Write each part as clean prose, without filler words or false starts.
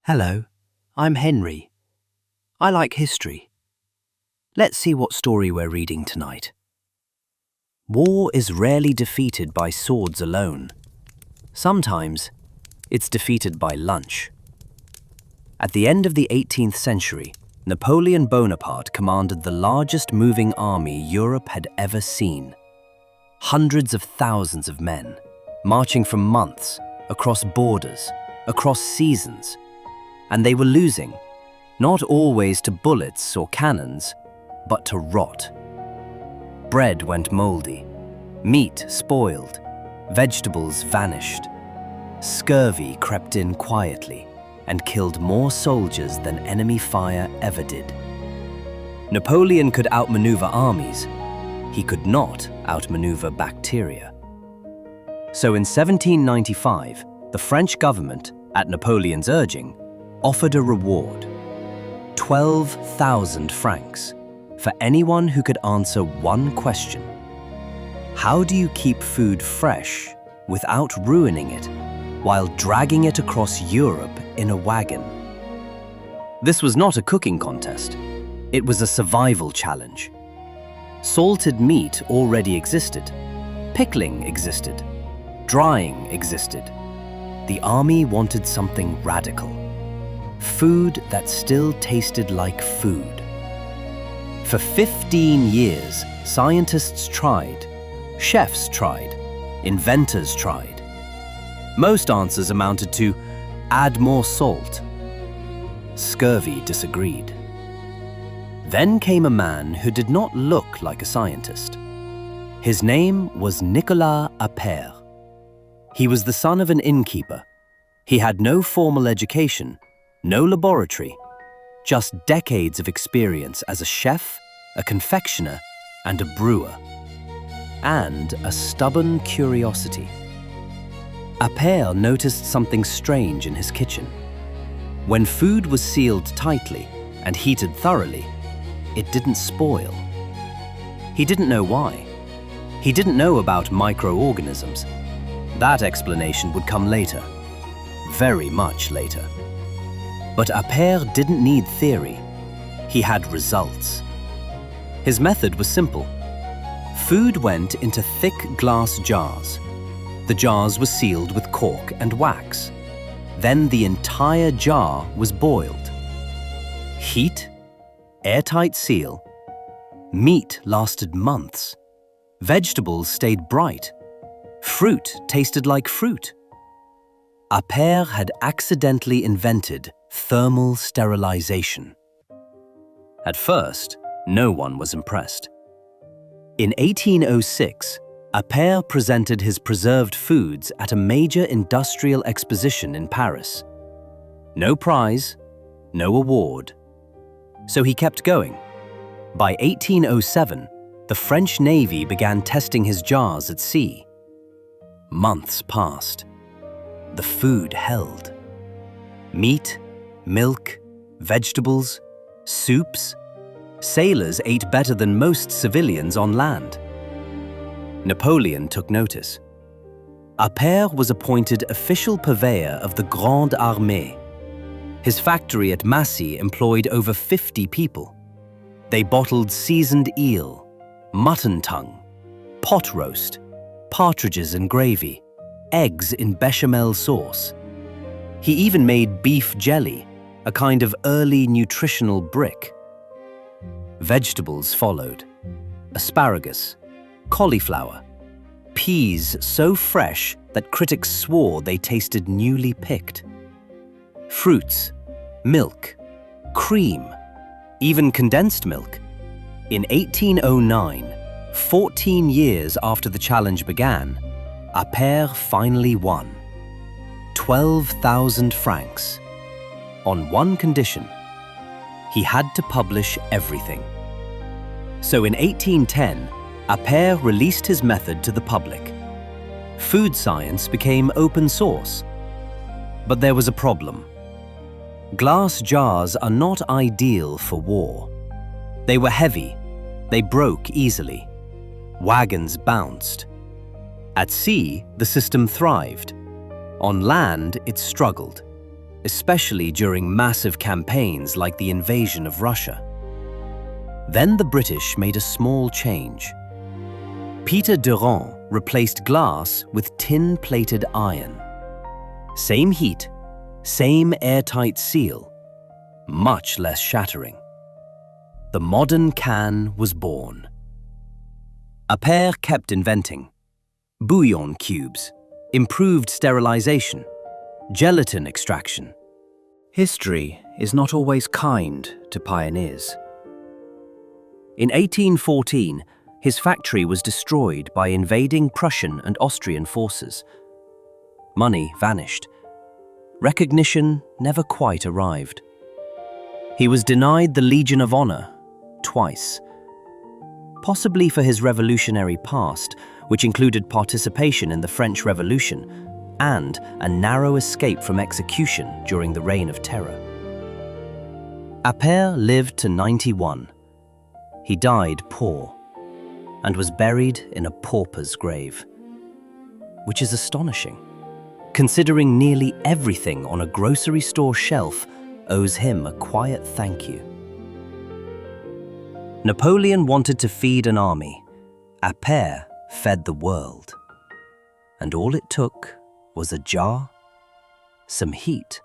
Hello, I'm Henry. I like history. Let's see what story we're reading tonight. War is rarely defeated by swords alone. Sometimes it's defeated by lunch. At the end of the 18th century, Napoleon Bonaparte commanded the largest moving army Europe had ever seen. Hundreds of thousands of men, marching for months, across borders, across seasons. And they were losing, not always to bullets or cannons, but to rot. Bread went moldy, meat spoiled, vegetables vanished. Scurvy crept in quietly and killed more soldiers than enemy fire ever did. Napoleon could outmaneuver armies. He could not outmaneuver bacteria. So in 1795, the French government, at Napoleon's urging, offered a reward, 12,000 francs, for anyone who could answer one question. How do you keep food fresh without ruining it, while dragging it across Europe in a wagon? This was not a cooking contest. It was a survival challenge. Salted meat already existed. Pickling existed. Drying existed. The army wanted something radical. Food that still tasted like food. For 15 years, scientists tried, chefs tried, inventors tried. Most answers amounted to add more salt. Scurvy disagreed. Then came a man who did not look like a scientist. His name was Nicolas Appert. He was the son of an innkeeper. He had no formal education, no laboratory, just decades of experience as a chef, a confectioner, and a brewer. And a stubborn curiosity. Appert noticed something strange in his kitchen. When food was sealed tightly and heated thoroughly, it didn't spoil. He didn't know why. He didn't know about microorganisms. That explanation would come later, very much later. But Appert didn't need theory. He had results. His method was simple. Food went into thick glass jars. The jars were sealed with cork and wax. Then the entire jar was boiled. Heat, airtight seal. Meat lasted months. Vegetables stayed bright. Fruit tasted like fruit. Appert had accidentally invented thermal sterilization. At first, no one was impressed. In 1806, Appert presented his preserved foods at a major industrial exposition in Paris. No prize, no award. So he kept going. By 1807, the French Navy began testing his jars at sea. Months passed. The food held. Meat, milk, vegetables, soups. Sailors ate better than most civilians on land. Napoleon took notice. Appert was appointed official purveyor of the Grande Armée. His factory at Massy employed over 50 people. They bottled seasoned eel, mutton tongue, pot roast, partridges and gravy, eggs in bechamel sauce. He even made beef jelly, a kind of early nutritional brick. Vegetables followed. Asparagus, cauliflower, peas so fresh that critics swore they tasted newly picked. Fruits, milk, cream, even condensed milk. In 1809, 14 years after the challenge began, Appert finally won. 12,000 francs. On one condition. He had to publish everything. So in 1810, Appert released his method to the public. Food science became open source. But there was a problem. Glass jars are not ideal for war. They were heavy. They broke easily. Wagons bounced. At sea, the system thrived. On land, it struggled. especially during massive campaigns like the invasion of Russia. Then the British made a small change. Peter Durand replaced glass with tin-plated iron. Same heat, same airtight seal, much less shattering. The modern can was born. Appert kept inventing. Bouillon cubes, improved sterilization, gelatin extraction. History is not always kind to pioneers. In 1814, his factory was destroyed by invading Prussian and Austrian forces. Money vanished. Recognition never quite arrived. He was denied the Legion of Honor twice. Possibly for his revolutionary past, which included participation in the French Revolution and a narrow escape from execution during the Reign of Terror. Appert lived to 91. He died poor and was buried in a pauper's grave, which is astonishing, considering nearly everything on a grocery store shelf owes him a quiet thank you. Napoleon wanted to feed an army. Appert fed the world. And all it took was a jar, some heat,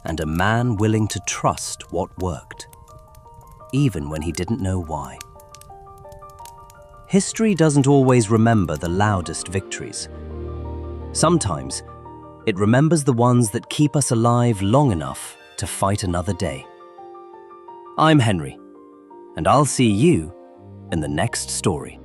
and a man willing to trust what worked, even when he didn't know why. History doesn't always remember the loudest victories. Sometimes, it remembers the ones that keep us alive long enough to fight another day. I'm Henry, and I'll see you in the next story.